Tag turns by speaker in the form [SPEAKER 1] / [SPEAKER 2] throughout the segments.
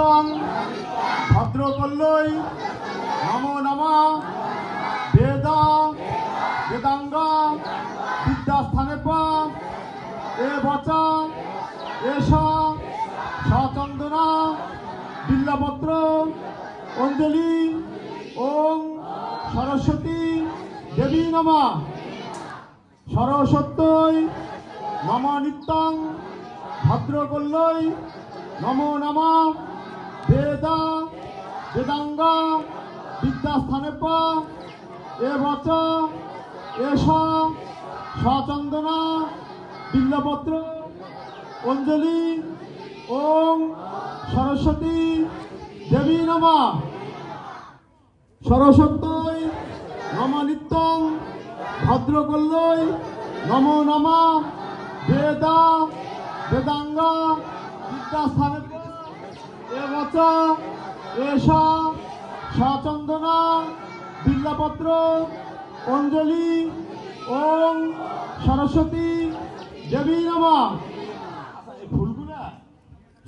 [SPEAKER 1] নিত্যং ভদ্রকল্যৈ নমো নমঃ বেদা বেদাঙ্গা বিদ্যাস্থানেভ্য এ বচা এষা সচন্দনা বিল্লপত্র অঞ্জলি ওং সরস্বতী দেবী নমঃ সরস্বত্যৈ নম নিত্যং ভদ্রকল্যৈ নমো নমঃ বেদা বেদাঙ্গা বিদ্যাস্থানেভ্য এ বচা এষা সচন্দনা বিল্লপত্র অঞ্জলি ওং সরস্বতী দেবী নমঃ সরস্বত্যৈ নম নিত্যং ভদ্রকল্যৈ নমো নমঃ বেদা বেদাঙ্গা বিদ্যাস্থানেভ্য এ বচা এষা সচন্দনা বিল্লপত্র অঞ্জলি ওং সরস্বতী দেবী নমঃ। এই ফুলগুলা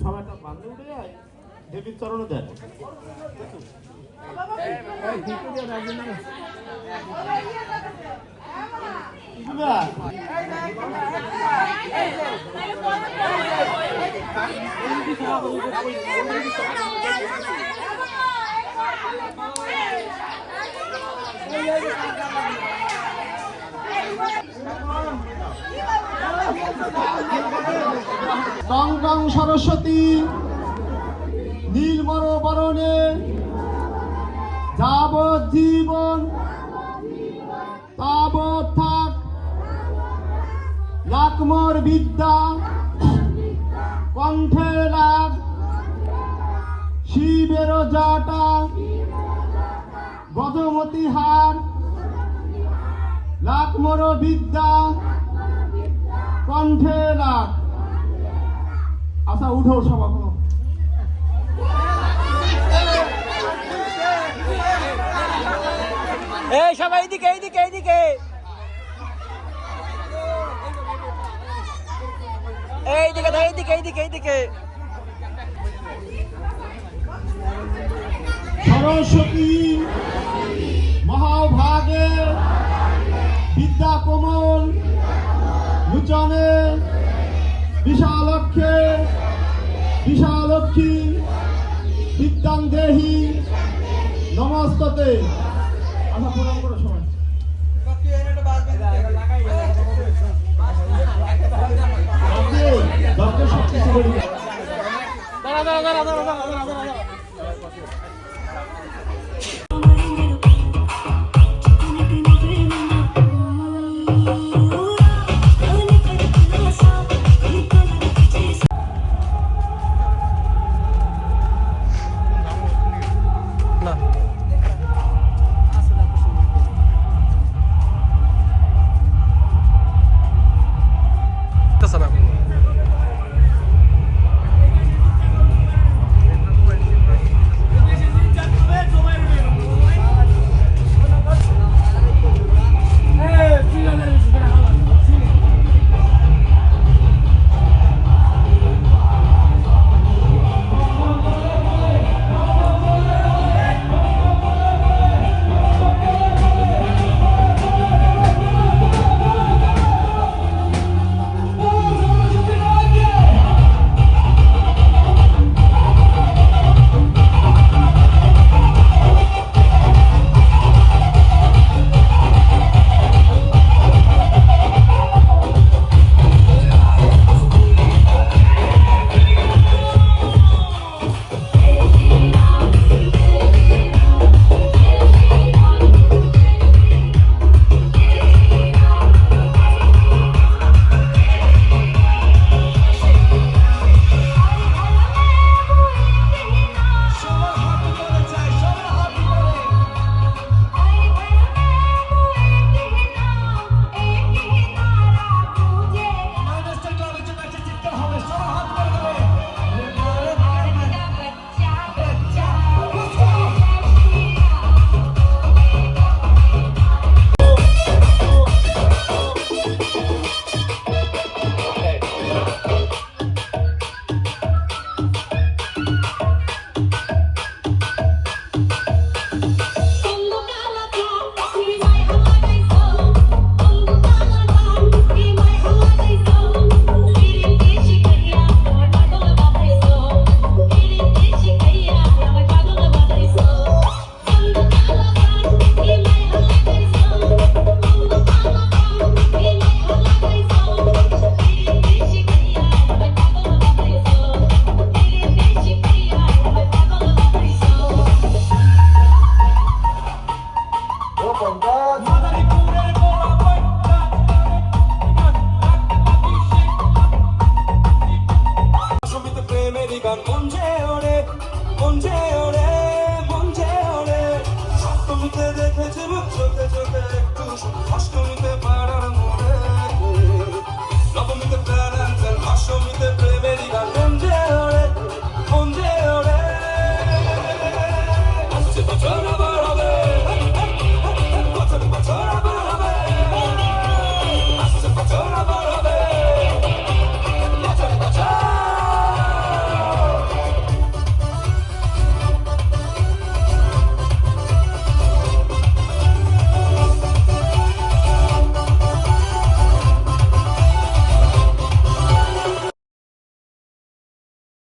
[SPEAKER 1] সব একটা বান্ধে উঠে যায়, দেবীর চরণে দেয়। গঙ্গং সরস্বতী নীলমর বরণে যাবৎ জীবন তাবৎ থাক লাকমর বিদ্যা কণ্ঠে লাগ শিবের জাটা গজমতি হার লাকমর বিদ্যা কণ্ঠে লাগ। আচ্ছা উঠো সবাই।
[SPEAKER 2] এই সবাই এইদিকে এইদিকে এইদিকে এইদিকে এইদিকে এইদিকে এইদিকে।
[SPEAKER 1] সরস্বতী মহাভাগে বিদ্যা কোমল লুচনে বিশালক্ষে বিশালক্ষী বিদ্যাং দেহি নমস্ততে। আচ্ছা প্রণাম করো সবাই।
[SPEAKER 3] যে ওরে মন যে ওরে স্বপ্নকে দেখেছে চোখে চোখে একটু কষ্ট